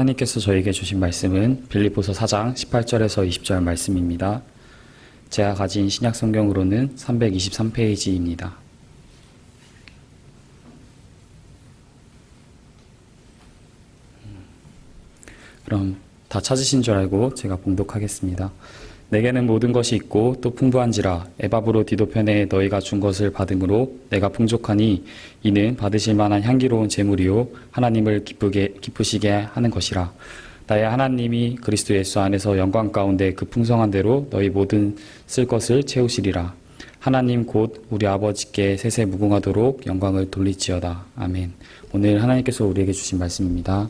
하나님께서 저에게 주신 말씀은 빌립보서 4장 18절에서 20절 말씀입니다. 제가 가진 신약 성경으로는 323페이지입니다. 그럼 다 찾으신 줄 알고 제가 봉독하겠습니다. 내게는 모든 것이 있고 또 풍부한지라 에바브로디도편에 너희가 준 것을 받음으로 내가 풍족하니 이는 받으실 만한 향기로운 제물이요 하나님을 기쁘시게 하는 것이라. 나의 하나님이 그리스도 예수 안에서 영광 가운데 그 풍성한 대로 너희 모든 쓸 것을 채우시리라. 하나님 곧 우리 아버지께 세세 무궁하도록 영광을 돌리지어다. 아멘. 오늘 하나님께서 우리에게 주신 말씀입니다.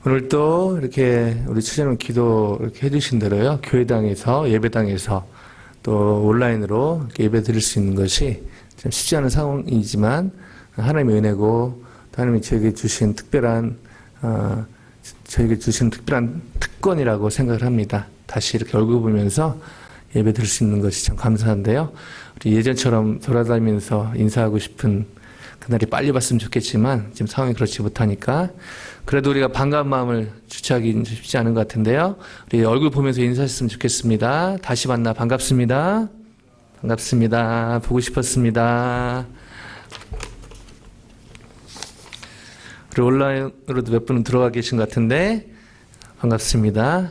오늘도 이렇게 우리 추자는 기도 이렇게 해주신 대로요. 교회당에서, 예배당에서 또 온라인으로 이렇게 예배 드릴 수 있는 것이 참 쉽지 않은 상황이지만 하나님의 은혜고 또 하나님이 저에게 주신 특별한 특권이라고 생각을 합니다. 다시 이렇게 얼굴 보면서 예배 드릴 수 있는 것이 참 감사한데요. 우리 예전처럼 돌아다니면서 인사하고 싶은 그날이 빨리 왔으면 좋겠지만 지금 상황이 그렇지 못하니까 그래도 우리가 반가운 마음을 주체하기 쉽지 않은 것 같은데요. 우리 얼굴 보면서 인사했으면 좋겠습니다. 다시 만나 반갑습니다. 반갑습니다. 보고 싶었습니다. 우리 온라인으로도 몇 분은 들어가 계신 것 같은데 반갑습니다.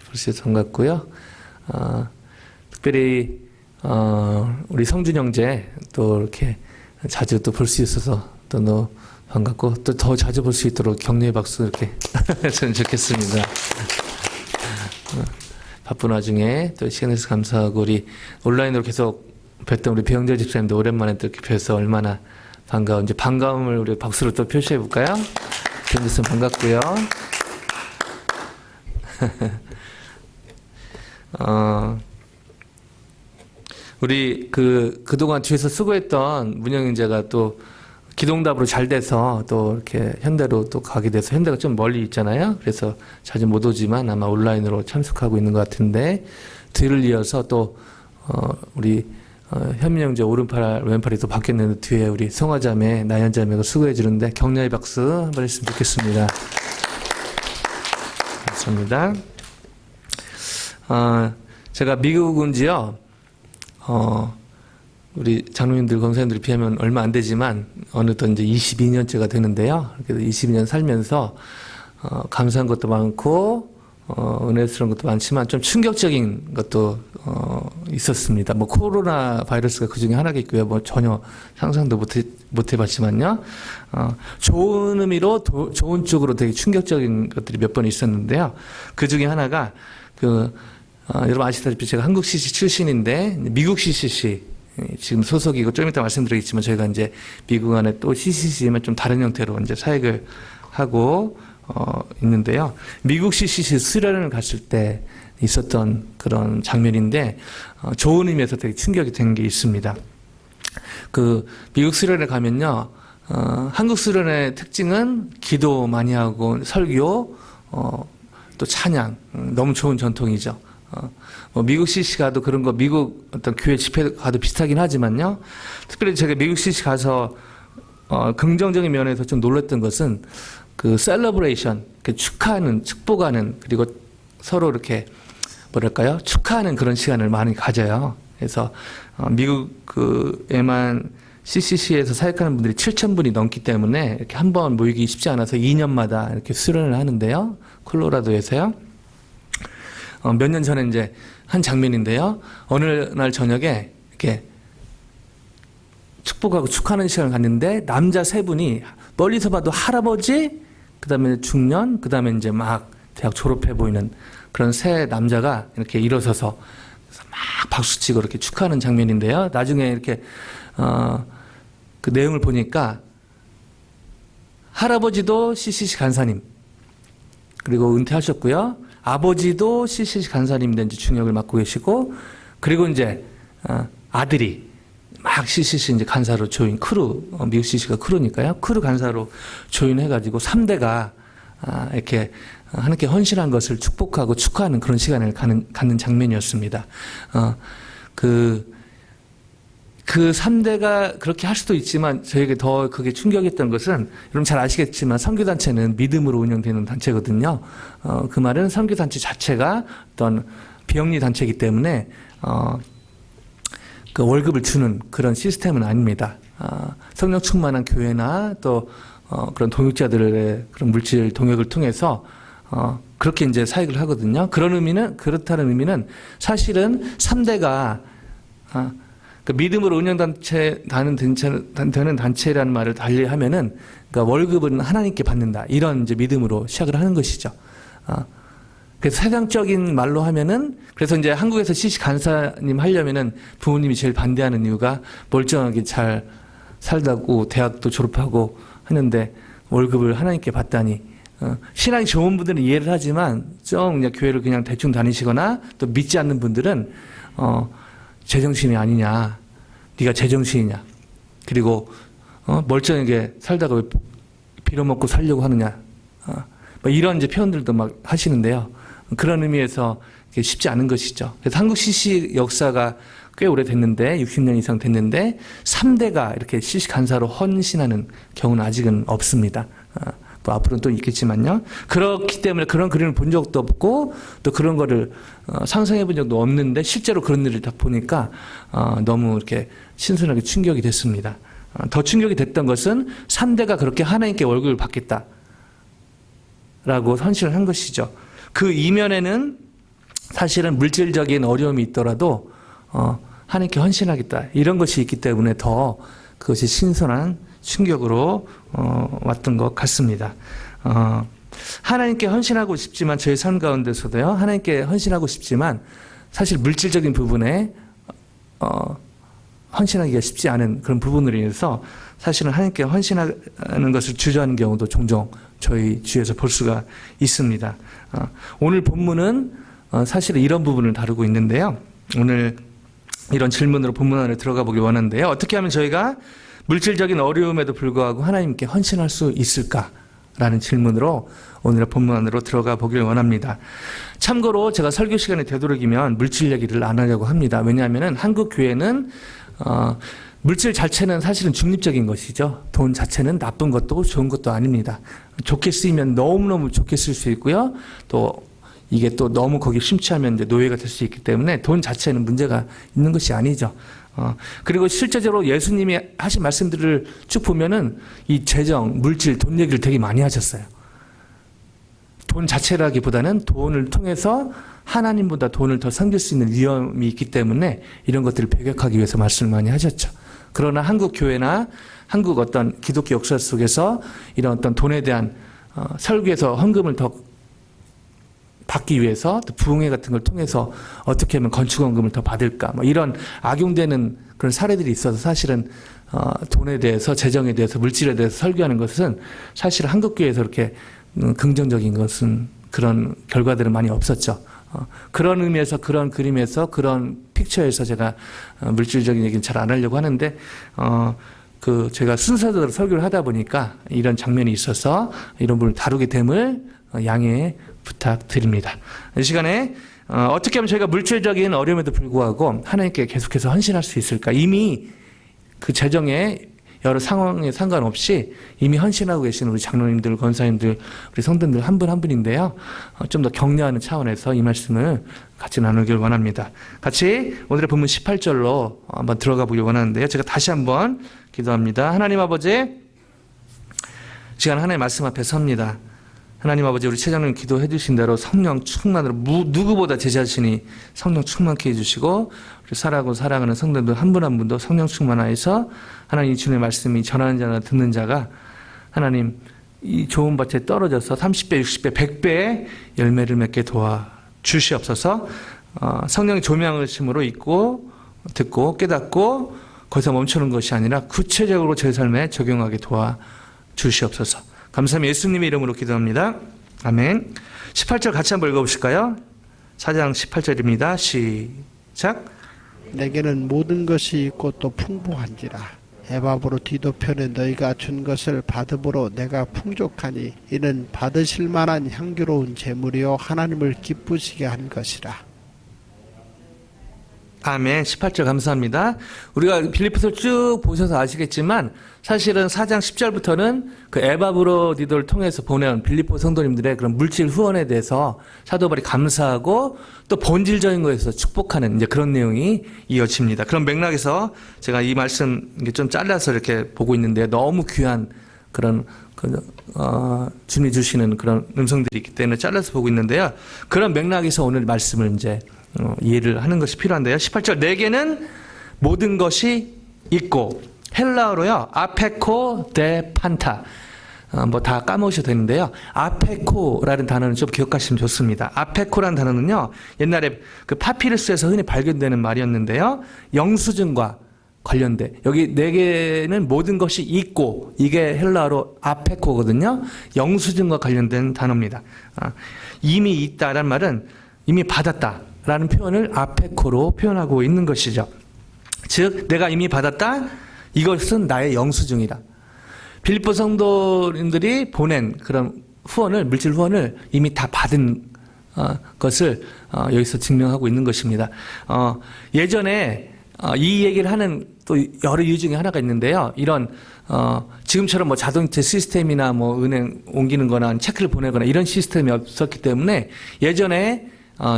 벌써 반갑고요. 특별히 우리 성준 형제 또 이렇게 자주 또 볼 수 있어서 또 너무 반갑고 또 더 자주 볼 수 있도록 격려의 박수 이렇게 했으면 좋겠습니다. 바쁜 와중에 또 시간 내서 감사하고 우리 온라인으로 계속 뵀던 우리 배영재 집사님도 오랜만에 또 이렇게 뵈서 얼마나 반가운지 반가움을 우리 박수로 또 표시해 볼까요? 배영재 집사님 반갑고요. 우리 그동안 뒤에서 수고했던 문영인제가 또 기동답으로 잘 돼서 또 이렇게 현대로 또 가게 돼서 현대가 좀 멀리 있잖아요. 그래서 자주 못 오지만 아마 온라인으로 참석하고 있는 것 같은데 뒤를 이어서 또 우리 현민영제 오른팔 왼팔이 또 바뀌었는데 뒤에 우리 성화자매 나연자매가 수고해 주는데 격려의 박수 한번 했으면 좋겠습니다. 감사합니다. 제가 미국 온지요. 우리 장로님들, 권사님들이 비하면 얼마 안 되지만, 어느덧 이제 22년째가 되는데요. 그래서 22년 살면서, 감사한 것도 많고, 은혜스러운 것도 많지만, 좀 충격적인 것도, 있었습니다. 뭐, 코로나 바이러스가 그 중에 하나겠고요. 뭐, 전혀 상상도 못 해봤지만요. 좋은 의미로, 좋은 쪽으로 되게 충격적인 것들이 몇 번 있었는데요. 그 중에 하나가, 여러분 아시다시피 제가 한국 CC 출신인데 미국 CCC 지금 소속이고 좀 이따 말씀드리겠지만 저희가 이제 미국 안에 또 CCC지만 좀 다른 형태로 이제 사역을 하고 있는데요. 미국 CCC 수련을 갔을 때 있었던 그런 장면인데 좋은 의미에서 되게 충격이 된 게 있습니다. 그 미국 수련에 가면요. 한국 수련의 특징은 기도 많이 하고 설교 또 찬양 너무 좋은 전통이죠. 뭐 미국 CC 가도 그런 거 미국 어떤 교회 집회 가도 비슷하긴 하지만요. 특별히 제가 미국 CC 가서 긍정적인 면에서 좀 놀랐던 것은 그 셀러브레이션, 축하하는, 축복하는 그리고 서로 이렇게 뭐랄까요? 축하하는 그런 시간을 많이 가져요. 그래서 미국 그에만 CCC에서 사역하는 분들이 7,000분이 넘기 때문에 이렇게 한 번 모이기 쉽지 않아서 2년마다 이렇게 수련을 하는데요. 콜로라도에서요. 몇 년 전에 이제 한 장면인데요. 어느 날 저녁에 이렇게 축복하고 축하하는 시간을 갔는데 남자 세 분이 멀리서 봐도 할아버지, 그 다음에 중년, 그 다음에 이제 막 대학 졸업해 보이는 그런 세 남자가 이렇게 일어서서 막 박수치고 이렇게 축하하는 장면인데요. 나중에 이렇게 그 내용을 보니까 할아버지도 CCC 간사님 그리고 은퇴하셨고요. 아버지도 CCC 간사님 된 지 중역을 맡고 계시고, 그리고 이제, 아들이 막 CCC 이제 간사로 조인, 크루, 미국 CCC가 크루니까요. 크루 간사로 조인해가지고 3대가, 이렇게 하나님께 헌신한 것을 축복하고 축하하는 그런 시간을 갖는 장면이었습니다. 그 그 3대가 그렇게 할 수도 있지만 저에게 더 그게 충격이었던 것은 여러분 잘 아시겠지만 선교단체는 믿음으로 운영되는 단체거든요. 그 말은 선교단체 자체가 어떤 비영리 단체이기 때문에 그 월급을 주는 그런 시스템은 아닙니다. 성령 충만한 교회나 또 그런 동역자들의 그런 물질 동역을 통해서 그렇게 이제 사역을 하거든요. 그렇다는 의미는 사실은 3대가 그 믿음으로 되는 단체라는 말을 달리 하면은, 그러니까 월급은 하나님께 받는다. 이런 이제 믿음으로 시작을 하는 것이죠. 그래서 세상적인 말로 하면은, 그래서 이제 한국에서 CC 간사님 하려면은 부모님이 제일 반대하는 이유가 멀쩡하게 잘 살다고 대학도 졸업하고 하는데 월급을 하나님께 받다니. 신앙이 좋은 분들은 이해를 하지만 좀 그냥 교회를 그냥 대충 다니시거나 또 믿지 않는 분들은 제정신이 아니냐, 네가 제정신이냐, 그리고 멀쩡하게 살다가 왜 빌어먹고 살려고 하느냐, 뭐 이런 이제 표현들도 막 하시는데요. 그런 의미에서 쉽지 않은 것이죠. 그래서 한국 CC 역사가 꽤 오래됐는데 60년 이상 됐는데 3대가 이렇게 CC 간사로 헌신하는 경우는 아직은 없습니다. 뭐 앞으로는 또 있겠지만요. 그렇기 때문에 그런 그림을 본 적도 없고 또 그런 거를 상상해 본 적도 없는데 실제로 그런 일을 다 보니까 너무 이렇게 신선하게 충격이 됐습니다. 더 충격이 됐던 것은 3대가 그렇게 하나님께 월급을 받겠다라고 헌신을 한 것이죠. 그 이면에는 사실은 물질적인 어려움이 있더라도 하나님께 헌신하겠다 이런 것이 있기 때문에 더 그것이 신선한 충격으로 왔던 것 같습니다. 하나님께 헌신하고 싶지만 저희 삶 가운데서도요. 하나님께 헌신하고 싶지만 사실 물질적인 부분에 헌신하기가 쉽지 않은 그런 부분으로 인해서 사실은 하나님께 헌신하는 것을 주저하는 경우도 종종 저희 주위에서 볼 수가 있습니다. 오늘 본문은 사실은 이런 부분을 다루고 있는데요. 오늘 이런 질문으로 본문 안에 들어가 보길 원하는데요. 어떻게 하면 저희가 물질적인 어려움에도 불구하고 하나님께 헌신할 수 있을까라는 질문으로 오늘의 본문 안으로 들어가 보길 원합니다. 참고로 제가 설교 시간이 되도록이면 물질 얘기를 안 하려고 합니다. 왜냐하면 한국 교회는 물질 자체는 사실은 중립적인 것이죠. 돈 자체는 나쁜 것도 좋은 것도 아닙니다. 좋게 쓰이면 너무너무 좋게 쓸 수 있고요. 또 이게 또 너무 거기 심취하면 이제 노예가 될 수 있기 때문에 돈 자체는 문제가 있는 것이 아니죠. 그리고 실제적으로 예수님이 하신 말씀들을 쭉 보면은 이 재정, 물질, 돈 얘기를 되게 많이 하셨어요. 돈 자체라기보다는 돈을 통해서 하나님보다 돈을 더 섬길 수 있는 위험이 있기 때문에 이런 것들을 배격하기 위해서 말씀을 많이 하셨죠. 그러나 한국 교회나 한국 어떤 기독교 역사 속에서 이런 어떤 돈에 대한 설교에서 헌금을 더 받기 위해서 또 부흥회 같은 걸 통해서 어떻게 하면 건축원금을 더 받을까 뭐 이런 악용되는 그런 사례들이 있어서 사실은 돈에 대해서 재정에 대해서 물질에 대해서 설교하는 것은 사실 한국교회에서 그렇게 긍정적인 것은 그런 결과들은 많이 없었죠. 그런 의미에서 그런 그림에서 그런 픽처에서 제가 물질적인 얘기는 잘 안 하려고 하는데 제가 순서대로 설교를 하다 보니까 이런 장면이 있어서 이런 부분을 다루게 됨을 양해 부탁드립니다. 이 시간에 어떻게 하면 저희가 물질적인 어려움에도 불구하고 하나님께 계속해서 헌신할 수 있을까? 이미 그 재정의 여러 상황에 상관없이 이미 헌신하고 계시는 우리 장로님들, 권사님들, 우리 성도님들 한 분 한 분인데요. 좀 더 격려하는 차원에서 이 말씀을 같이 나누길 원합니다. 같이 오늘의 본문 18절로 한번 들어가 보길 원하는데요. 제가 다시 한번 기도합니다. 하나님 아버지, 시간 하나님의 말씀 앞에 섭니다. 하나님 아버지, 우리 최장님 기도해 주신 대로 성령 충만으로 누구보다 제 자신이 성령 충만케 해주시고 우리 사랑하는 성도들 한 분 한 분도 성령 충만하여서 하나님 주님의 말씀이 전하는 자나 듣는 자가 하나님 이 좋은 밭에 떨어져서 30배, 60배, 100배의 열매를 맺게 도와주시옵소서. 성령의 조명하심으로 있고 듣고 깨닫고 거기서 멈추는 것이 아니라 구체적으로 제 삶에 적용하게 도와주시옵소서. 감사합니다. 예수님의 이름으로 기도합니다. 아멘. 18절 같이 한번 읽어보실까요? 4장 18절입니다. 시작. 내게는 모든 것이 있고 또 풍부한지라. 에바브로 디도편에 너희가 준 것을 받음으로 내가 풍족하니 이는 받으실 만한 향기로운 제물이요 하나님을 기쁘시게 한 것이라. 아멘. 18절 감사합니다. 우리가 빌립보서를 쭉 보셔서 아시겠지만 사실은 4장 10절부터는 그 에바브로디도를 통해서 보내온 빌립보 성도님들의 그런 물질 후원에 대해서 사도 바울이 감사하고 또 본질적인 거에서 축복하는 이제 그런 내용이 이어집니다. 그런 맥락에서 제가 이 말씀 좀 잘라서 이렇게 보고 있는데 너무 귀한 그런 주님이 주시는 그런 음성들이 있기 때문에 잘라서 보고 있는데요. 그런 맥락에서 오늘 말씀을 이제 이해를 하는 것이 필요한데요. 18절 내게는 모든 것이 있고 헬라어로요. 아페코 데 판타 뭐 다 까먹으셔도 되는데요. 아페코라는 단어는 좀 기억하시면 좋습니다. 아페코라는 단어는요. 옛날에 그 파피루스에서 흔히 발견되는 말이었는데요. 영수증과 관련돼. 여기 내게는 모든 것이 있고 이게 헬라어로 아페코거든요. 영수증과 관련된 단어입니다. 이미 있다라는 말은 이미 받았다라는 표현을 아페코로 표현하고 있는 것이죠. 즉 내가 이미 받았다. 이것은 나의 영수증이다. 빌립보 성도님들이 보낸 그런 후원을 물질 후원을 이미 다 받은 것을 여기서 증명하고 있는 것입니다. 예전에 이 얘기를 하는 또 여러 이유 중에 하나가 있는데요. 이런 지금처럼 뭐 자동차 시스템이나 뭐 은행 옮기는 거나 체크를 보내거나 이런 시스템이 없었기 때문에 예전에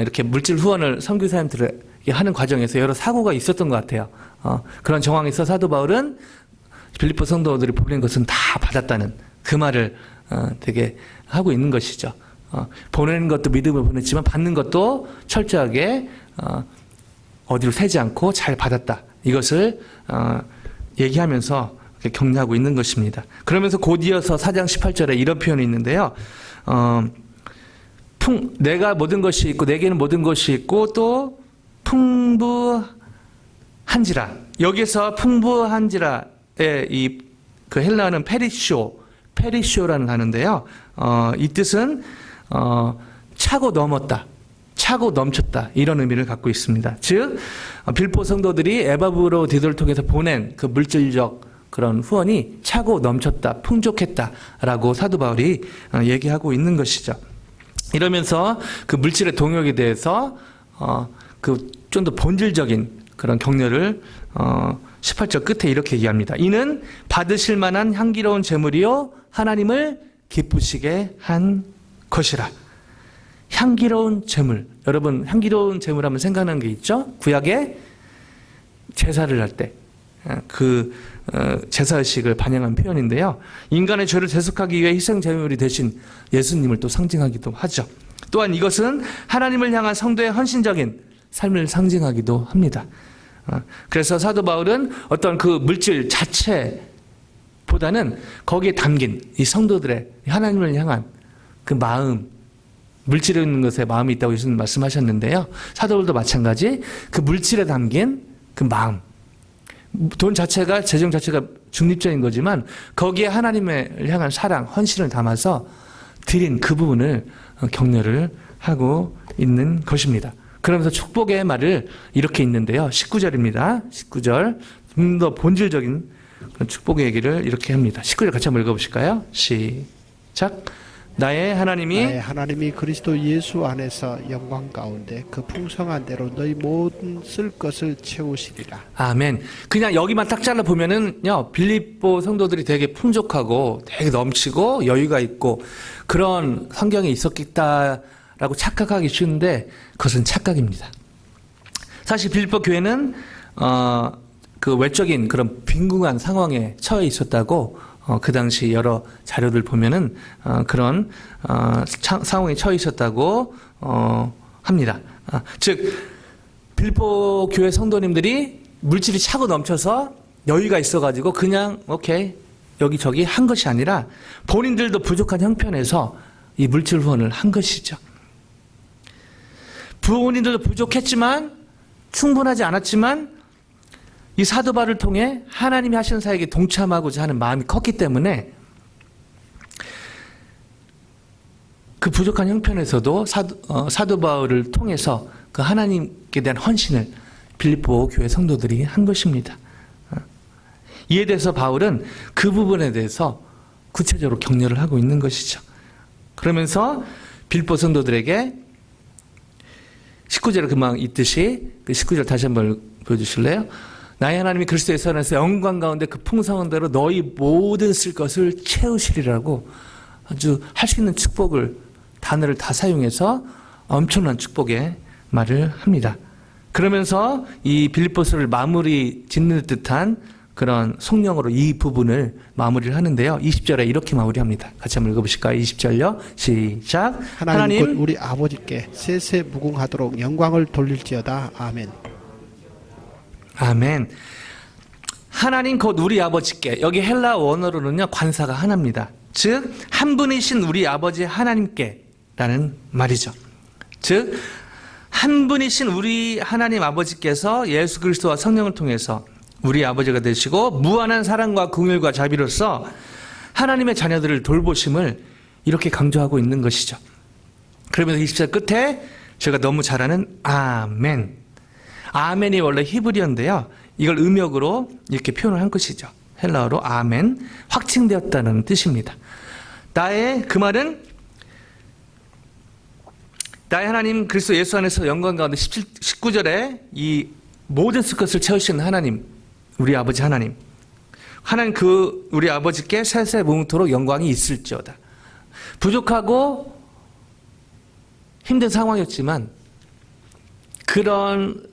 이렇게 물질 후원을 선교사님들에게 하는 과정에서 여러 사고가 있었던 것 같아요. 그런 정황에서 사도 바울은 빌립보 성도들이 보낸 것은 다 받았다는 그 말을 되게 하고 있는 것이죠. 보내는 것도 믿음을 보냈지만 받는 것도 철저하게 어디로 새지 않고 잘 받았다. 이것을 얘기하면서 격려하고 있는 것입니다. 그러면서 곧 이어서 4장 18절에 이런 표현이 있는데요. 내가 모든 것이 있고 내게는 모든 것이 있고 또 풍부한지라. 여기서 풍부한지라의 그 헬라어는 페리쇼라는 단어인데요. 이 뜻은 차고 넘었다. 차고 넘쳤다. 이런 의미를 갖고 있습니다. 즉 빌립보 성도들이 에바브로디도를 통해서 보낸 그 물질적 그런 후원이 차고 넘쳤다. 풍족했다라고 사도 바울이 얘기하고 있는 것이죠. 이러면서 그 물질의 동역에 대해서 그 좀 더 본질적인 그런 격려를 18절 끝에 이렇게 얘기합니다. 이는 받으실 만한 향기로운 제물이요 하나님을 기쁘시게 한 것이라. 향기로운 제물. 여러분 향기로운 제물 하면 생각나는 게 있죠? 구약에 제사를 할 때 그 제사의식을 반영한 표현인데요. 인간의 죄를 대속하기 위해 희생 제물이 되신 예수님을 또 상징하기도 하죠. 또한 이것은 하나님을 향한 성도의 헌신적인 삶을 상징하기도 합니다. 그래서 사도 바울은 어떤 그 물질 자체보다는 거기에 담긴 이 성도들의 하나님을 향한 그 마음, 물질에 있는 것에 마음이 있다고 예수님 말씀하셨는데요. 사도 바울도 마찬가지 그 물질에 담긴 그 마음, 돈 자체가 재정 자체가 중립적인 거지만 거기에 하나님을 향한 사랑, 헌신을 담아서 드린 그 부분을 격려를 하고 있는 것입니다. 그러면서 축복의 말을 이렇게 있는데요. 19절입니다. 19절 좀 더 본질적인 축복의 얘기를 이렇게 합니다. 19절 같이 한번 읽어보실까요? 시작. 나의 하나님이 그리스도 예수 안에서 영광 가운데 그 풍성한 대로 너희 모든 쓸 것을 채우시리라. 아멘. 그냥 여기만 딱 잘라 보면은요, 빌립보 성도들이 되게 풍족하고 되게 넘치고 여유가 있고 그런 환경에 있었겠다라고 착각하기 쉬운데 그것은 착각입니다. 사실 빌립보 교회는 그 외적인 그런 빈궁한 상황에 처해 있었다고 그 당시 여러 자료들 보면은 그런 상황에 처해 있었다고 합니다. 즉 빌립보 교회 성도님들이 물질이 차고 넘쳐서 여유가 있어가지고 그냥 오케이 여기저기 한 것이 아니라 본인들도 부족한 형편에서 이 물질 후원을 한 것이죠. 본인들도 부족했지만 충분하지 않았지만 이 사도 바울을 통해 하나님이 하시는 사역에 동참하고자 하는 마음이 컸기 때문에 그 부족한 형편에서도 사도 바울을 통해서 그 하나님께 대한 헌신을 빌립보 교회 성도들이 한 것입니다. 이에 대해서 바울은 그 부분에 대해서 구체적으로 격려를 하고 있는 것이죠. 그러면서 빌립보 성도들에게 19절에 금방 있듯이 그 19절 다시 한번 보여주실래요? 나의 하나님이 그리스도의 안에서 영광 가운데 그 풍성한 대로 너희 모든 쓸 것을 채우시리라고 아주 할 수 있는 축복을 단어를 다 사용해서 엄청난 축복의 말을 합니다. 그러면서 이 빌립보서를 마무리 짓는 듯한 그런 성령으로 이 부분을 마무리를 하는데요. 20절에 이렇게 마무리합니다. 같이 한번 읽어보실까요? 20절요. 시작. 하나님 곧 우리 아버지께 세세 무궁하도록 영광을 돌릴지어다. 아멘. 아멘. 하나님 곧 우리 아버지께, 여기 헬라 원어로는요 관사가 하나입니다. 즉 한 분이신 우리 아버지 하나님께 라는 말이죠. 즉 한 분이신 우리 하나님 아버지께서 예수 그리스도와 성령을 통해서 우리 아버지가 되시고 무한한 사랑과 긍휼과 자비로서 하나님의 자녀들을 돌보심을 이렇게 강조하고 있는 것이죠. 그러면서 20절 끝에 제가 너무 잘 아는 아멘. 아멘이 원래 히브리어인데요. 이걸 음역으로 이렇게 표현을 한 것이죠. 헬라어로 아멘, 확증되었다는 뜻입니다. 그 말은 나의 하나님 그리스도 예수 안에서 영광 가운데 19절에 이 모든 쓸 것을 채우시는 하나님, 우리 아버지 하나님, 그 우리 아버지께 세세 무궁토록 영광이 있을지어다. 부족하고 힘든 상황이었지만 그런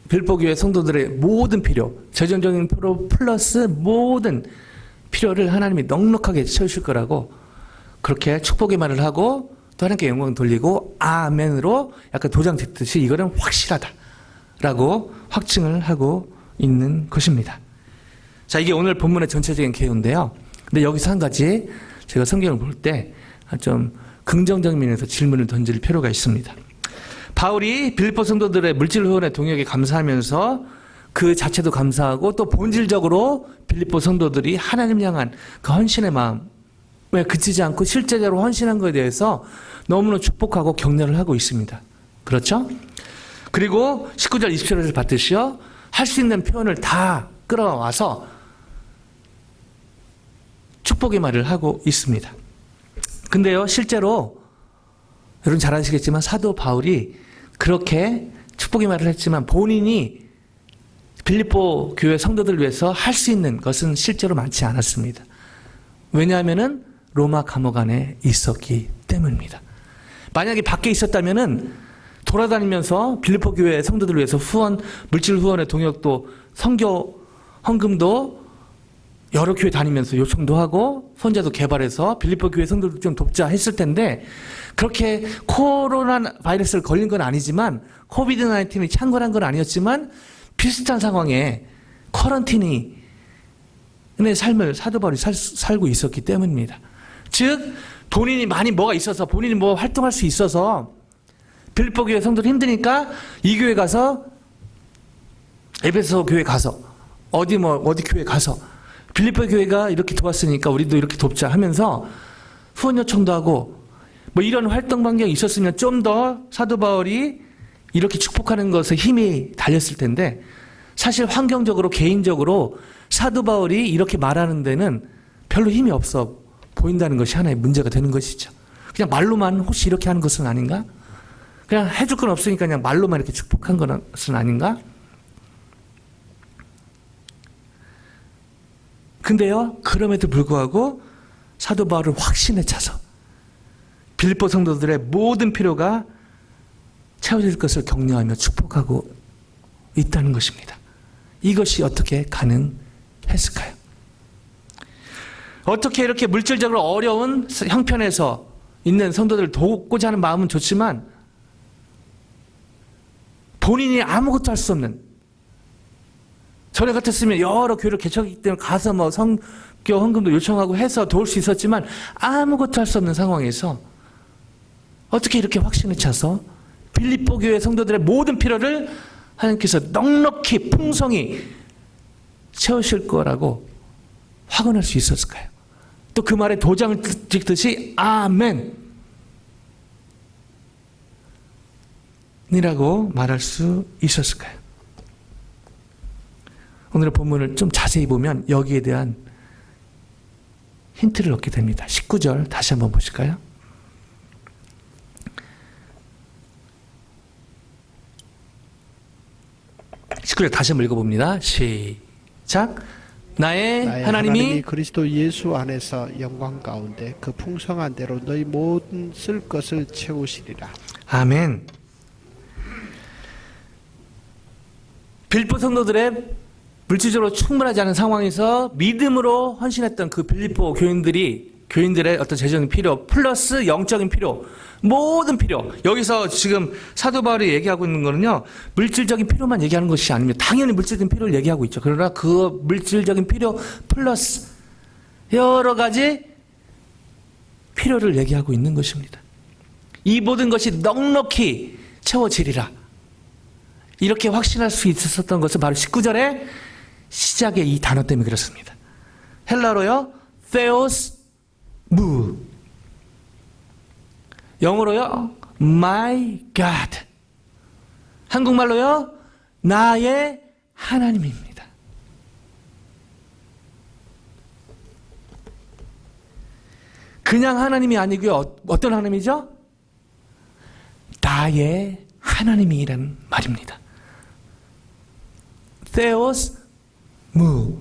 빌립보교회 성도들의 모든 필요, 재정적인 필요 플러스 모든 필요를 하나님이 넉넉하게 채우실 거라고 그렇게 축복의 말을 하고 또 하나님께 영광 돌리고 아멘으로 약간 도장 찍듯이 이거는 확실하다라고 확증을 하고 있는 것입니다. 자, 이게 오늘 본문의 전체적인 개요인데요. 근데 여기서 한 가지 제가 성경을 볼 때 좀 긍정적인 면에서 질문을 던질 필요가 있습니다. 바울이 빌립보 성도들의 물질 후원의 동역에 감사하면서 그 자체도 감사하고 또 본질적으로 빌립보 성도들이 하나님 향한 그 헌신의 마음에 그치지 않고 실제적으로 헌신한 것에 대해서 너무나 축복하고 격려를 하고 있습니다. 그렇죠? 그리고 19절 20절에서 봤듯이요. 할 수 있는 표현을 다 끌어와서 축복의 말을 하고 있습니다. 근데요, 실제로 여러분 잘 아시겠지만 사도 바울이 그렇게 축복의 말을 했지만 본인이 빌립보 교회 성도들을 위해서 할 수 있는 것은 실제로 많지 않았습니다. 왜냐하면은 로마 감옥 안에 있었기 때문입니다. 만약에 밖에 있었다면은 돌아다니면서 빌립보 교회 성도들을 위해서 물질 후원의 동역도 선교 헌금도 여러 교회 다니면서 요청도 하고 손자도 개발해서 빌립보 교회 성도들 좀 돕자 했을 텐데 그렇게 코로나 바이러스를 걸린 건 아니지만 코비드-19이 창궐한 건 아니었지만 비슷한 상황에 쿼런티니의 삶을 사도 바울이 살고 있었기 때문입니다. 즉 본인이 많이 뭐가 있어서 본인이 뭐 활동할 수 있어서 빌립보 교회 성도들 힘드니까 이 교회 가서 에베소 교회 가서 어디 교회 가서 빌립보 교회가 이렇게 도왔으니까 우리도 이렇게 돕자 하면서 후원 요청도 하고 뭐 이런 활동 반경이 있었으면 좀 더 사도 바울이 이렇게 축복하는 것에 힘이 달렸을 텐데 사실 환경적으로 개인적으로 사도 바울이 이렇게 말하는 데는 별로 힘이 없어 보인다는 것이 하나의 문제가 되는 것이죠. 그냥 말로만 혹시 이렇게 하는 것은 아닌가? 그냥 해줄 건 없으니까 그냥 말로만 이렇게 축복한 것은 아닌가? 근데요, 그럼에도 불구하고 사도 바울은 확신에 차서 빌립보 성도들의 모든 필요가 채워질 것을 격려하며 축복하고 있다는 것입니다. 이것이 어떻게 가능했을까요? 어떻게 이렇게 물질적으로 어려운 형편에서 있는 성도들을 돕고자 하는 마음은 좋지만 본인이 아무것도 할 수 없는, 전에 같았으면 여러 교회를 개척했기 때문에 가서 뭐 성교 헌금도 요청하고 해서 도울 수 있었지만 아무것도 할 수 없는 상황에서 어떻게 이렇게 확신에 차서 빌립보 교회 성도들의 모든 필요를 하나님께서 넉넉히 풍성히 채우실 거라고 확언할 수 있었을까요? 또 그 말에 도장을 찍듯이 아멘 이라고 말할 수 있었을까요? 오늘의 본문을 좀 자세히 보면 여기에 대한 힌트를 얻게 됩니다. 19절 다시 한번 보실까요? 19절 다시 한번 읽어봅니다. 시작. 나의 하나님이 그리스도 예수 안에서 영광 가운데 그 풍성한 대로 너희 모든 쓸 것을 채우시리라. 아멘. 빌립보 성도들의 물질적으로 충분하지 않은 상황에서 믿음으로 헌신했던 그 빌립보 교인들의 어떤 재정적인 필요 플러스 영적인 필요, 모든 필요. 여기서 지금 사도 바울이 얘기하고 있는 거는요, 물질적인 필요만 얘기하는 것이 아닙니다. 당연히 물질적인 필요를 얘기하고 있죠. 그러나 그 물질적인 필요 플러스 여러 가지 필요를 얘기하고 있는 것입니다. 이 모든 것이 넉넉히 채워지리라. 이렇게 확신할 수 있었던 것은 바로 19절의 시작의 이 단어 때문에 그렇습니다. 헬라로요, theos 무. 영어로요, my God. 한국말로요, 나의 하나님입니다. 그냥 하나님이 아니고요, 어떤 하나님이죠? 나의 하나님이란 말입니다. theos 무.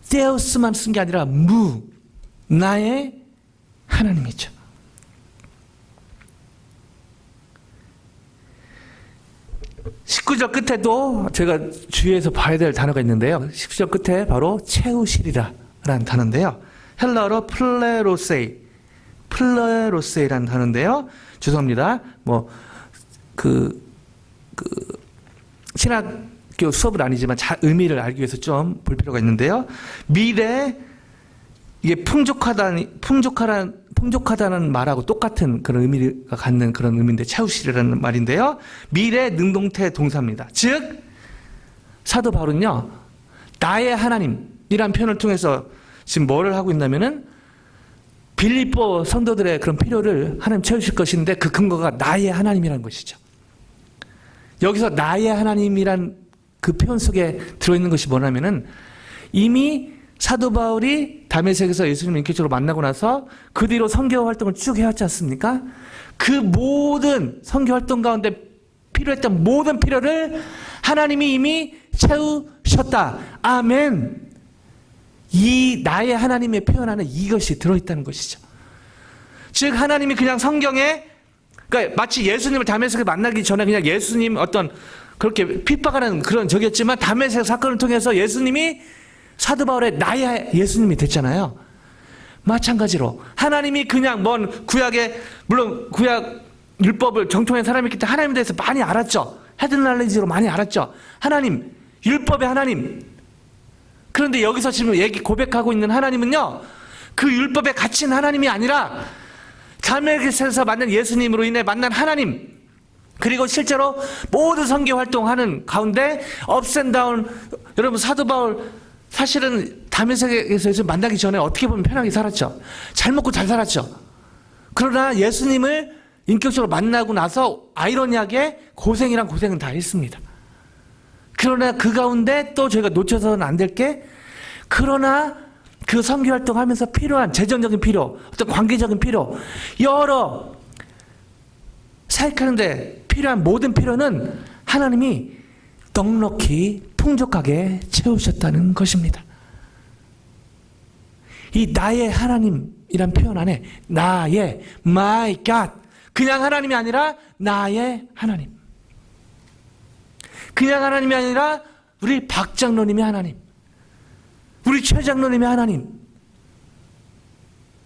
theos만 쓴 게 아니라 무. 나의 하나님이죠. (19절) 끝에도 제가 주의해서 봐야 될 단어가 있는데요. 19절 끝에 바로 채우시리라 라는 단어인데요. 헬라어로 플레로세이라는 단어인데요. 죄송합니다. 신학교 수업은 아니지만 의미를 알기 위해서 좀 볼 필요가 있는데요. 미래, 이게 풍족하다는 말하고 똑같은 그런 의미가 갖는 그런 의미인데, 채우시리라는 말인데요. 미래 능동태 동사입니다. 즉, 사도 바울은요, 나의 하나님이란 표현을 통해서 지금 뭐를 하고 있냐면은, 빌립보 성도들의 그런 필요를 하나님 채우실 것인데, 그 근거가 나의 하나님이라는 것이죠. 여기서 나의 하나님이란 그 표현 속에 들어있는 것이 뭐냐면은, 이미 사도 바울이 다메섹에서 예수님을 인격적으로 만나고 나서 그 뒤로 선교 활동을 쭉 해왔지 않습니까? 그 모든 선교 활동 가운데 필요했던 모든 필요를 하나님이 이미 채우셨다. 아멘. 이 나의 하나님의 표현하는 이것이 들어있다는 것이죠. 즉 하나님이 그냥 성경에, 그러니까 마치 예수님을 다메섹에 만나기 전에 그냥 예수님 어떤 그렇게 핍박하는 그런 적이었지만, 다메섹 사건을 통해서 예수님이 사도 바울의 나의 예수님이 됐잖아요. 마찬가지로 하나님이 그냥 물론 구약 율법을 정통한 사람이기 때문에 하나님에 대해서 많이 알았죠. 헤든 날리지로 많이 알았죠. 하나님, 율법의 하나님. 그런데 여기서 지금 고백하고 있는 하나님은요, 그 율법에 갇힌 하나님이 아니라 다메섹에서 만난 예수님으로 인해 만난 하나님, 그리고 실제로 모든 선교 활동하는 가운데 업앤다운, 여러분 사도 바울 사실은 다메섹에서 만나기 전에 어떻게 보면 편하게 살았죠. 잘 먹고 잘 살았죠. 그러나 예수님을 인격적으로 만나고 나서 아이러니하게 고생이란 고생은 다 했습니다. 그러나 그 가운데 또 저희가 놓쳐서는 안 될 게, 그러나 그 선교 활동하면서 필요한 재정적인 필요, 어떤 관계적인 필요, 여러 사역하는데 필요한 모든 필요는 하나님이 넉넉히 풍족하게 채우셨다는 것입니다. 이 나의 하나님이란 표현 안에 나의 my God, 그냥 하나님이 아니라 나의 하나님, 그냥 하나님이 아니라 우리 박 장로님의 하나님, 우리 최 장로님의 하나님,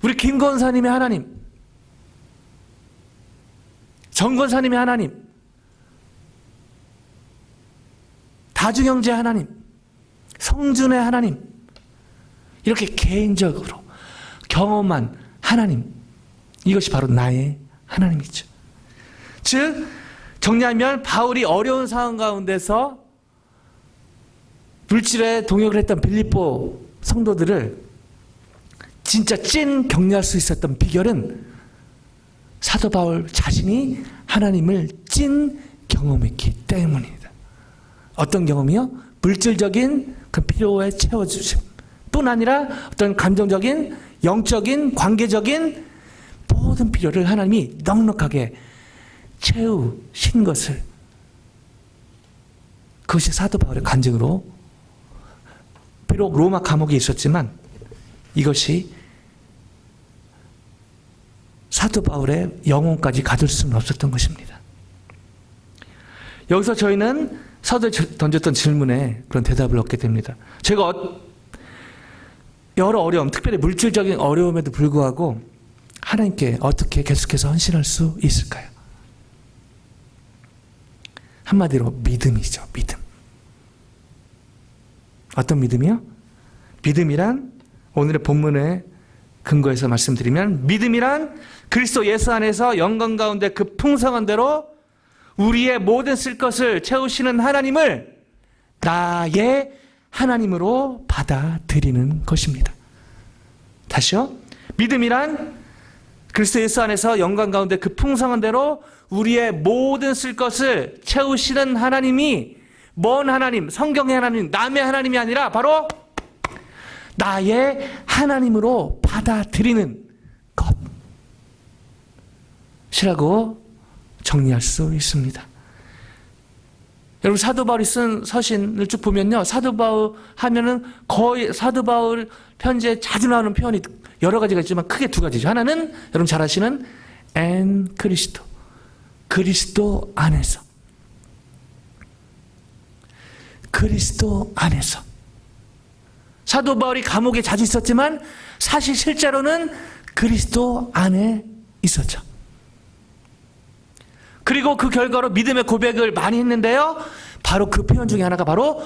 우리 김 권사님의 하나님, 정 권사님의 하나님, 다중형제 하나님, 성준의 하나님, 이렇게 개인적으로 경험한 하나님, 이것이 바로 나의 하나님이죠. 즉 정리하면 바울이 어려운 상황 가운데서 물질에 동역을 했던 빌립보 성도들을 진짜 찐 격려할 수 있었던 비결은 사도 바울 자신이 하나님을 찐 경험했기 때문입니다. 어떤 경험이요? 물질적인 그 필요에 채워주심 뿐 아니라 어떤 감정적인, 영적인, 관계적인 모든 필요를 하나님이 넉넉하게 채우신 것을 그것이 사도 바울의 간증으로 비록 로마 감옥에 있었지만 이것이 사도 바울의 영혼까지 가둘 수는 없었던 것입니다. 여기서 저희는 사도에 던졌던 질문에 그런 대답을 얻게 됩니다. 제가 여러 어려움, 특별히 물질적인 어려움에도 불구하고 하나님께 어떻게 계속해서 헌신할 수 있을까요? 한마디로 믿음이죠. 믿음. 어떤 믿음이요? 믿음이란 오늘의 본문의 근거에서 말씀드리면 믿음이란 그리스도 예수 안에서 영광 가운데 그 풍성한 대로 우리의 모든 쓸 것을 채우시는 하나님을 나의 하나님으로 받아들이는 것입니다. 다시요. 믿음이란 그리스도 예수 안에서 영광 가운데 그 풍성한 대로 우리의 모든 쓸 것을 채우시는 하나님이 먼 하나님, 성경의 하나님, 남의 하나님이 아니라 바로 나의 하나님으로 받아들이는 것이라고 정리할 수 있습니다. 여러분 사도 바울이 쓴 서신을 쭉 보면요. 사도 바울 하면은 거의 사도 바울 편지에 자주 나오는 표현이 여러 가지가 있지만 크게 두 가지죠. 하나는 여러분 잘 아시는 엔 그리스도. 그리스도 안에서. 그리스도 안에서. 사도 바울이 감옥에 자주 있었지만 사실 실제로는 그리스도 안에 있었죠. 그리고 그 결과로 믿음의 고백을 많이 했는데요. 바로 그 표현 중에 하나가 바로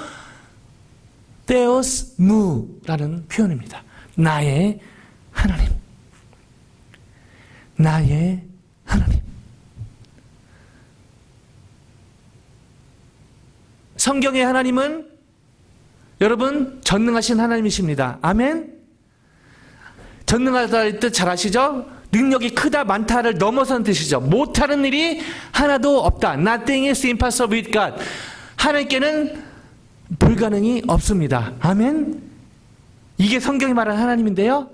Theos mu라는 표현입니다. 나의 하나님. 나의 하나님. 성경의 하나님은 여러분 전능하신 하나님이십니다. 아멘. 전능하다는 뜻 잘 아시죠? 능력이 크다 많다를 넘어선 뜻이죠. 못하는 일이 하나도 없다. Nothing is impossible with God. 하나님께는 불가능이 없습니다. 아멘. 이게 성경이 말하는 하나님인데요.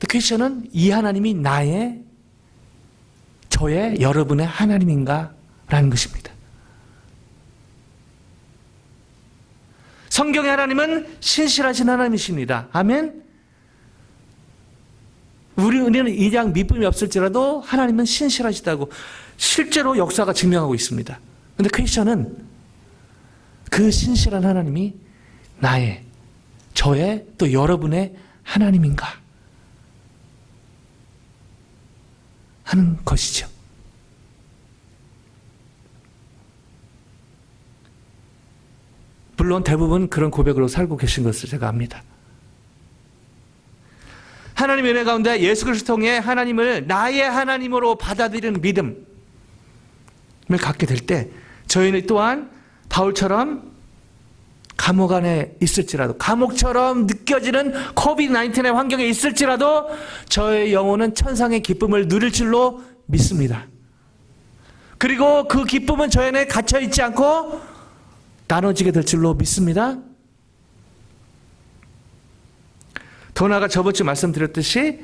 크리스천은 이 하나님이 나의, 저의, 여러분의 하나님인가? 라는 것입니다. 성경의 하나님은 신실하신 하나님이십니다. 아멘. 우리는 이양 믿음이 없을지라도 하나님은 신실하시다고 실제로 역사가 증명하고 있습니다. 그런데 크리스천은 그 신실한 하나님이 나의, 저의, 또 여러분의 하나님인가 하는 것이죠. 물론 대부분 그런 고백으로 살고 계신 것을 제가 압니다. 하나님의 은혜 가운데 예수 그리스도를 통해 하나님을 나의 하나님으로 받아들이는 믿음을 갖게 될 때 저희는 또한 바울처럼 감옥 안에 있을지라도, 감옥처럼 느껴지는 코비드-19의 환경에 있을지라도 저의 영혼은 천상의 기쁨을 누릴 줄로 믿습니다. 그리고 그 기쁨은 저희 안에 갇혀있지 않고 나눠지게 될 줄로 믿습니다. 더 나아가 저번 주 말씀드렸듯이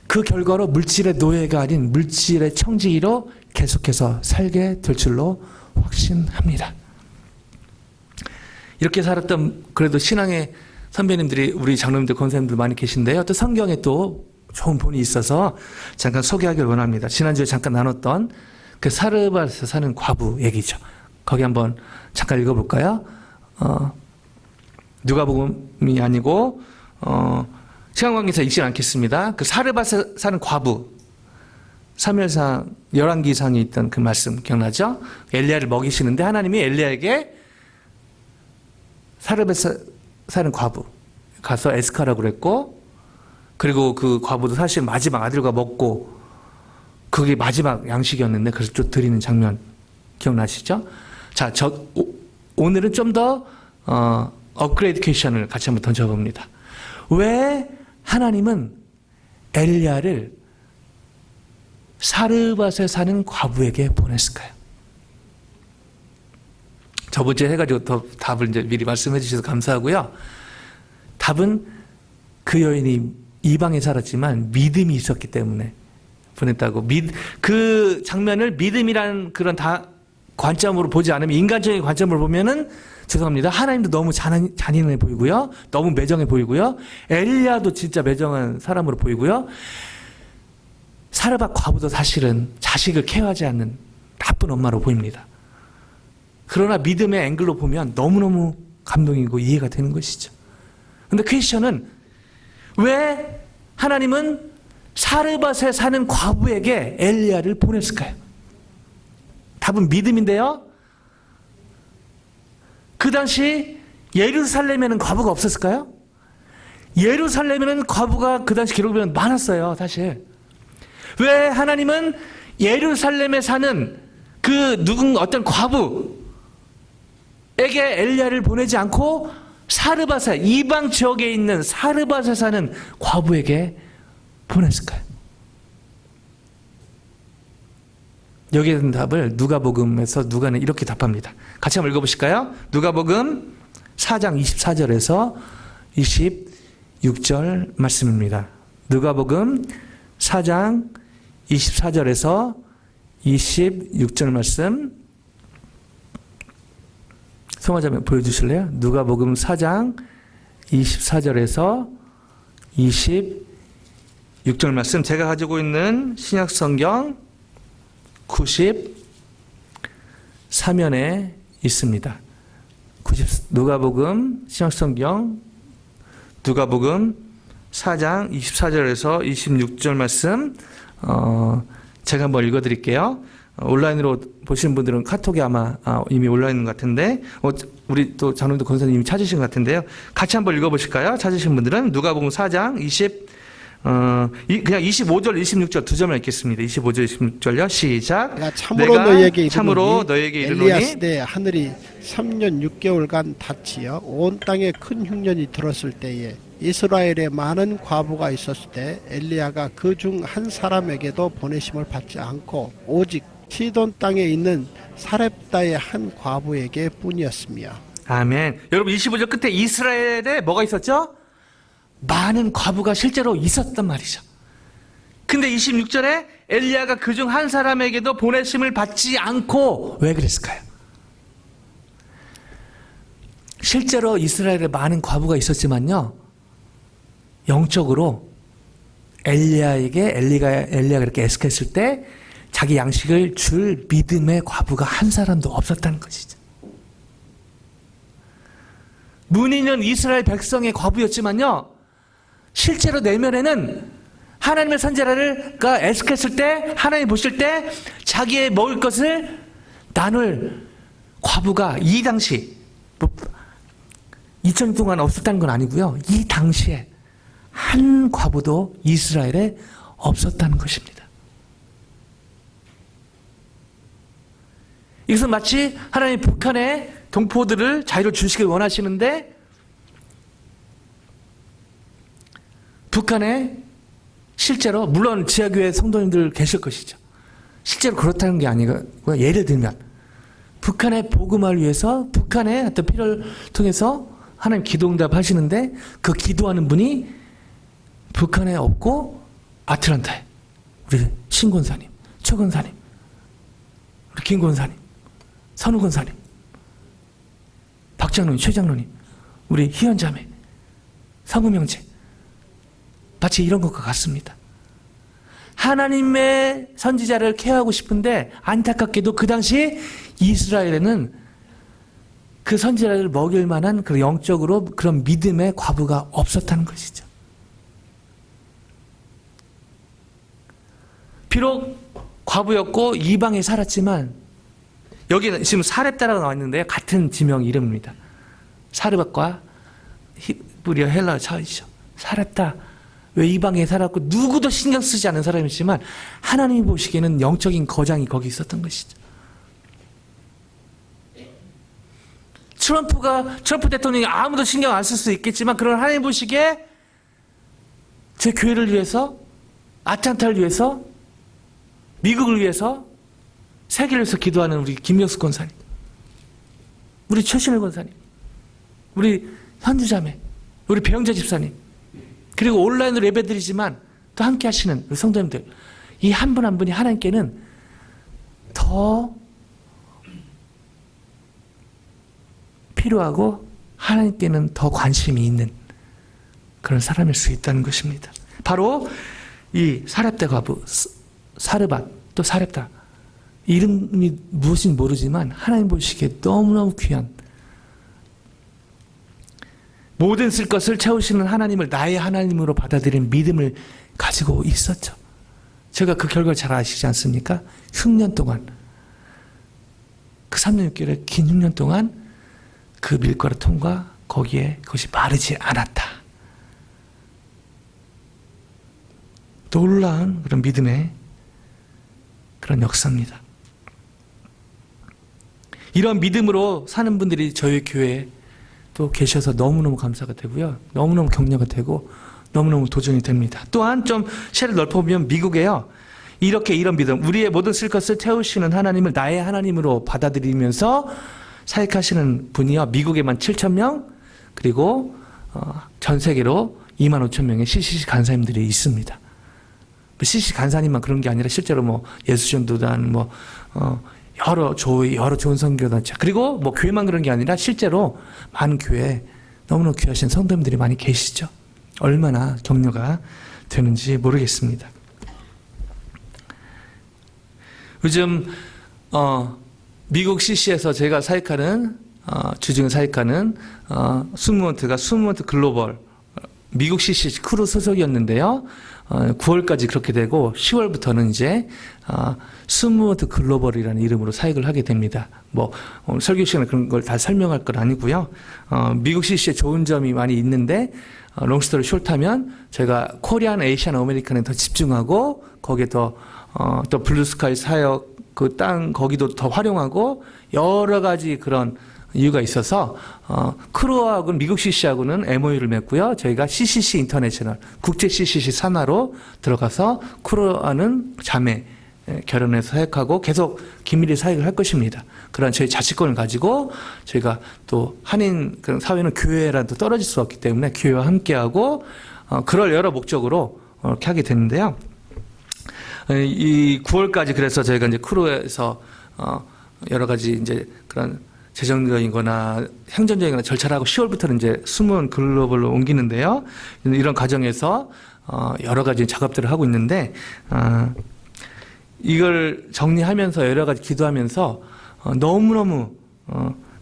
그 결과로 물질의 노예가 아닌 물질의 청지기로 계속해서 살게 될 줄로 확신합니다. 이렇게 살았던 그래도 신앙의 선배님들이, 우리 장로님들, 권사님들 많이 계신데요. 또 성경에 또 좋은 본이 있어서 잠깐 소개하기를 원합니다. 지난주에 잠깐 나눴던 그 사르밧에서 사는 과부 얘기죠. 거기 한번 잠깐 읽어볼까요? 누가복음이 아니고 시간 관계에서 읽지 않겠습니다. 그 사르밧에 사는 과부, 사무엘상 열왕기상에 있던 그 말씀 기억나죠? 엘리야를 먹이시는데 하나님이 엘리야에게 사르밧에 사는 과부 가서 에스카라고 그랬고, 그리고 그 과부도 사실 마지막 아들과 먹고 그게 마지막 양식이었는데 그래서 좀 드리는 장면 기억나시죠? 자, 오늘은 좀 더 업그레이드 퀘션을 같이 한번 던져봅니다. 왜 하나님은 엘리야를 사르밧에 사는 과부에게 보냈을까요? 저번 주에 해가지고 더 답을 이제 미리 말씀해 주셔서 감사하고요. 답은 그 여인이 이방에 살았지만 믿음이 있었기 때문에 보냈다고. 그 장면을 믿음이라는 그런 관점으로 보지 않으면, 인간적인 관점으로 보면은 죄송합니다. 하나님도 너무 잔인해 보이고요. 너무 매정해 보이고요. 엘리야도 진짜 매정한 사람으로 보이고요. 사르밧 과부도 사실은 자식을 케어하지 않는 나쁜 엄마로 보입니다. 그러나 믿음의 앵글로 보면 너무너무 감동이고 이해가 되는 것이죠. 근데 퀘스천은 왜 하나님은 사르밧에 사는 과부에게 엘리야를 보냈을까요? 답은 믿음인데요. 그 당시 예루살렘에는 과부가 없었을까요? 예루살렘에는 과부가 그 당시 기록되면 많았어요, 사실. 왜 하나님은 예루살렘에 사는 그 어떤 과부에게 엘리야를 보내지 않고 사르밧에, 이방 지역에 있는 사르밧에 사는 과부에게 보냈을까요? 여기에 대한 답을 누가복음에서 누가는 이렇게 답합니다. 같이 한번 읽어보실까요? 누가복음 4장 24절에서 26절 말씀입니다. 누가복음 4장 24절에서 26절 말씀 성화자매 보여주실래요? 누가복음 4장 24절에서 26절 말씀, 제가 가지고 있는 신약성경 93면에 있습니다. 누가복음 신약성경 누가복음 4장 24절에서 26절 말씀, 제가 한번 읽어드릴게요. 온라인으로 보시는 분들은 카톡에 아마 이미 올라 있는 것 같은데, 우리 또 장로님도 권사님이 찾으신 것 같은데요. 같이 한번 읽어보실까요? 찾으신 분들은 누가복음 4장 그냥 25절, 26절 두 점을 읽겠습니다. 25절, 26절요. 시작. 내가 참으로 너희에게 이르노니 엘리야 시대에 하늘이 3년 6개월간 닫히어 온 땅에 큰 흉년이 들었을 때에 이스라엘에 많은 과부가 있었을 때 엘리야가 그 중 한 사람에게도 보내심을 받지 않고 오직 시돈 땅에 있는 사렙다의 한 과부에게 뿐이었으며. 아멘. 여러분 25절 끝에 이스라엘에 뭐가 있었죠? 많은 과부가 실제로 있었단 말이죠. 근데 26절에 엘리야가 그 중 한 사람에게도 보내심을 받지 않고, 왜 그랬을까요? 실제로 이스라엘에 많은 과부가 있었지만요, 영적으로 엘리야에게 엘리야가 이렇게 애석했을 때 자기 양식을 줄 믿음의 과부가 한 사람도 없었다는 것이죠. 문의는 이스라엘 백성의 과부였지만요, 실제로 내면에는 하나님의 선지자가 애석했을 때, 하나님 보실 때 자기의 먹을 것을 나눌 과부가 이 당시 2000년 동안 없었다는 건 아니고요, 이 당시에 한 과부도 이스라엘에 없었다는 것입니다. 이것은 마치 하나님 북한의 동포들을 자유를 주시길 원하시는데, 북한에 실제로, 물론 지하교회 성도님들 계실 것이죠. 실제로 그렇다는 게 아니고요. 예를 들면 북한의 복음을 위해서 북한의 어떤 필요를 통해서 하나님 기도응답 하시는데, 그 기도하는 분이 북한에 없고 아틀란타에 우리 신 권사님, 최 권사님, 우리 김 권사님, 선우 권사님, 박 장로님, 최 장로님, 우리 희연 자매, 성금 형제, 마치 이런 것과 같습니다. 하나님의 선지자를 케어하고 싶은데 안타깝게도 그 당시 이스라엘에는 그 선지자를 먹일 만한 그 영적으로 그런 믿음의 과부가 없었다는 것이죠. 비록 과부였고 이방에 살았지만, 여기는 지금 사렙다라고 나와 있는데요, 같은 지명 이름입니다. 사르밧과 히브리어 헬라어 차이죠. 사렙다, 왜 이방에 살았고 누구도 신경 쓰지 않는 사람이지만 하나님이 보시기에는 영적인 거장이 거기 있었던 것이죠. 트럼프 대통령이 아무도 신경 안 쓸 수 있겠지만, 그런 하나님 보시기에 제 교회를 위해서, 아틀란타를 위해서, 미국을 위해서, 세계를 위해서 기도하는 우리 김명수 권사님, 우리 최신일 권사님, 우리 현주자매, 우리 배영자 집사님, 그리고 온라인으로 예배드리지만 또 함께 하시는 우리 성도님들, 이 한 분 한 분이 하나님께는 더 필요하고 하나님께는 더 관심이 있는 그런 사람일 수 있다는 것입니다. 바로 이 사렙다 과부, 사르밧 또 사렙다, 이름이 무엇인지 모르지만 하나님 보시기에 너무너무 귀한, 모든 쓸 것을 채우시는 하나님을 나의 하나님으로 받아들이는 믿음을 가지고 있었죠. 제가 그 결과를 잘 아시지 않습니까? 6년 동안, 그 3년 6개월의 긴 6년 동안 그 밀가루통과 거기에 그것이 마르지 않았다. 놀라운 그런 믿음의 그런 역사입니다. 이런 믿음으로 사는 분들이 저희 교회에 또 계셔서 너무너무 감사가 되고요. 너무너무 격려가 되고 너무너무 도전이 됩니다. 또한 좀 시야를 넓혀보면 미국에요, 이런 믿음, 우리의 모든 쓸 것을 채우시는 하나님을 나의 하나님으로 받아들이면서 사역하시는 분이요, 미국에만 7,000명, 그리고 전 세계로 25,000명의 CCC 간사님들이 있습니다. CCC 간사님만 그런 게 아니라 실제로 뭐 예수전도단, 여러 좋은 선교단체, 그리고 뭐 교회만 그런 게 아니라 실제로 많은 교회에 너무나 귀하신 성도님들이 많이 계시죠. 얼마나 격려가 되는지 모르겠습니다. 요즘 미국 CC에서 제가 사역하는 주중 사역하는 스무먼트가 스무먼트 글로벌 미국 CC 크루 소속이었는데요. 9월까지 그렇게 되고 10월부터는 이제 스무먼트 글로벌이라는 이름으로 사역을 하게 됩니다. 설교 시간에 그런 걸 다 설명할 건 아니고요. 미국 CC에 좋은 점이 많이 있는데 롱스토리 숏하면 저희가 코리안, 에이시안, 아메리칸에 더 집중하고 거기에 또 블루스카이 사역 그 땅 거기도 더 활용하고 여러 가지 그런 이유가 있어서 크루하고는 미국 CC하고는 MOU를 맺고요. 저희가 CCC 인터내셔널 국제 CCC 산하로 들어가서 크루와는 자매 결혼해서 사역하고 계속 긴밀히 사역을 할 것입니다. 그런 저희 자치권을 가지고 저희가 또 한인 그런 사회는 교회랑도 떨어질 수 없기 때문에 교회와 함께하고 그럴 여러 목적으로 이렇게 하게 됐는데요. 이 9월까지 그래서 저희가 이제 크루에서 여러 가지 이제 그런 재정적인거나 행정적인거나 절차를 하고 10월부터는 이제 숨은 글로벌로 옮기는데요. 이런 과정에서 여러 가지 작업들을 하고 있는데 이걸 정리하면서 여러 가지 기도하면서 너무너무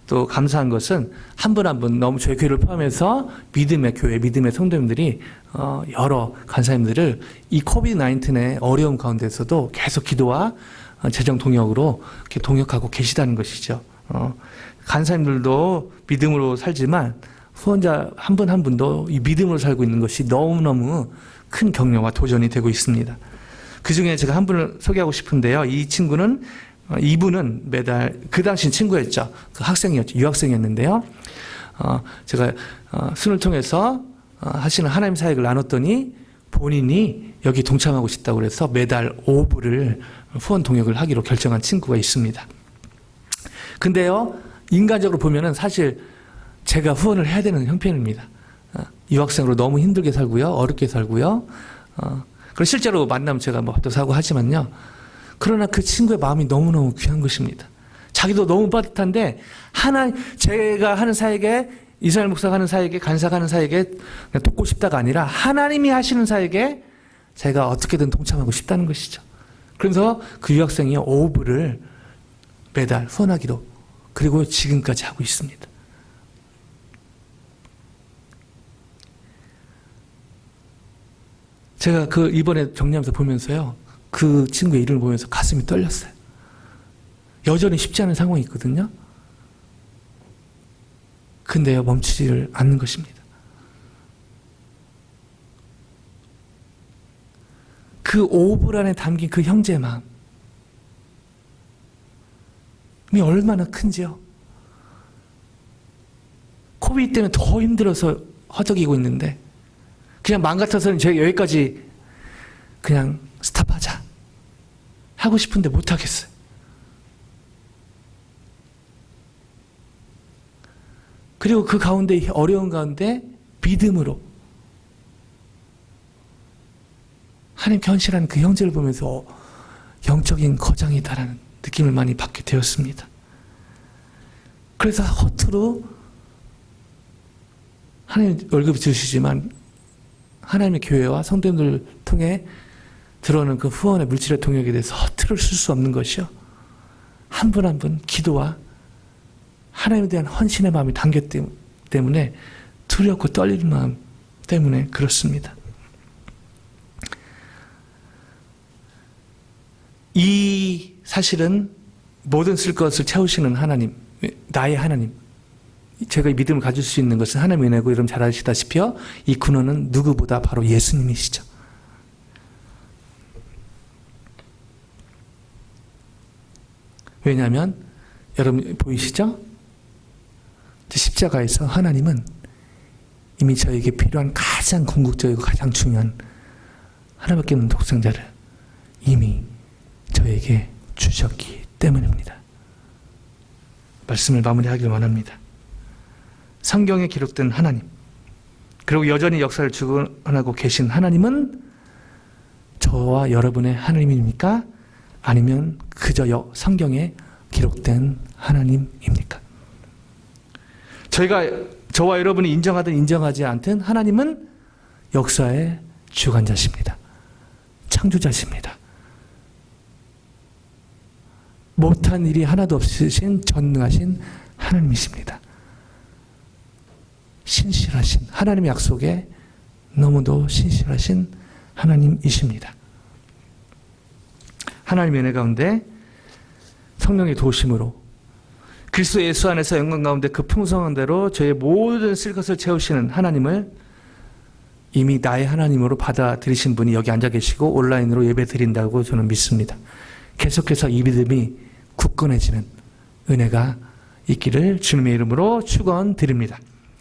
또 감사한 것은 한 분 한 분 너무 저희 교회를 포함해서 믿음의 교회, 믿음의 성도님들이 여러 간사님들을 이 코비드-19의 어려움 가운데서도 계속 기도와 재정 동역으로 이렇게 동역하고 계시다는 것이죠. 간사님들도 믿음으로 살지만 후원자 한 분 한 분도 이 믿음으로 살고 있는 것이 너무너무 큰 격려와 도전이 되고 있습니다. 그 중에 제가 한 분을 소개하고 싶은데요. 이분은 매달, 그 당시 친구였죠. 그 학생이었죠. 유학생이었는데요. 제가 순을 통해서 하시는 하나님 사역을 나눴더니 본인이 여기 동참하고 싶다고 그래서 매달 5불을 후원 동역을 하기로 결정한 친구가 있습니다. 근데요, 인간적으로 보면은 사실 제가 후원을 해야 되는 형편입니다. 유학생으로 너무 힘들게 살고요. 어렵게 살고요. 그리고 실제로 만나면 제가 밥도 사고 하지만요. 그러나 그 친구의 마음이 너무너무 귀한 것입니다. 자기도 너무 빠듯한데 제가 하는 사역에 이스라엘 목사가 하는 사역에 간사가 하는 사역에 돕고 싶다가 아니라 하나님이 하시는 사역에 제가 어떻게든 동참하고 싶다는 것이죠. 그래서 그 유학생이 5불을 매달 후원하기로 그리고 지금까지 하고 있습니다. 제가 이번에 정리하면서 보면서요. 그 친구의 이름을 보면서 가슴이 떨렸어요. 여전히 쉽지 않은 상황이 있거든요. 근데요, 멈추지를 않는 것입니다. 그 5불 안에 담긴 그 형제의 마음이 얼마나 큰지요. 코비드 때는 더 힘들어서 허덕이고 있는데 그냥 마음 같아서는 제가 여기까지 그냥 스탑하자 하고 싶은데 못하겠어요. 그리고 그 가운데 어려운 가운데 믿음으로 하나님께 헌신하는 그 형제를 보면서 영적인 거장이다라는 느낌을 많이 받게 되었습니다. 그래서 허투루 하나님 월급을 주시지만 하나님의 교회와 성도님들 통해 들어오는 그 후원의 물질의 동역에 대해서 허투루 쓸 수 없는 것이요. 한 분 한 분 기도와 하나님에 대한 헌신의 마음이 담겼기 때문에 두렵고 떨리는 마음 때문에 그렇습니다. 이 사실은 모든 쓸 것을 채우시는 하나님, 나의 하나님, 제가 이 믿음을 가질 수 있는 것은 하나님의 은혜고, 여러분 잘 아시다시피요, 이 근원은 누구보다 바로 예수님이시죠. 왜냐하면 여러분 보이시죠? 십자가에서 하나님은 이미 저에게 필요한 가장 궁극적이고 가장 중요한 하나밖에 없는 독생자를 이미 저에게 주셨기 때문입니다. 말씀을 마무리하길 원합니다. 성경에 기록된 하나님, 그리고 여전히 역사를 주관하고 계신 하나님은 저와 여러분의 하나님입니까? 아니면 그저 성경에 기록된 하나님입니까? 저와 여러분이 인정하든 인정하지 않든 하나님은 역사의 주관자십니다. 창조자십니다. 못한 일이 하나도 없으신 전능하신 하나님이십니다. 신실하신 하나님의 약속에 너무도 신실하신 하나님이십니다. 하나님의 은혜 가운데 성령의 도우심으로 그리스도 예수 안에서 영광 가운데 그 풍성한 대로 저의 모든 쓸 것을 채우시는 하나님을 이미 나의 하나님으로 받아들이신 분이 여기 앉아 계시고 온라인으로 예배 드린다고 저는 믿습니다. 계속해서 이 믿음이 굳건해지는 은혜가 있기를 주님의 이름으로 축원드립니다.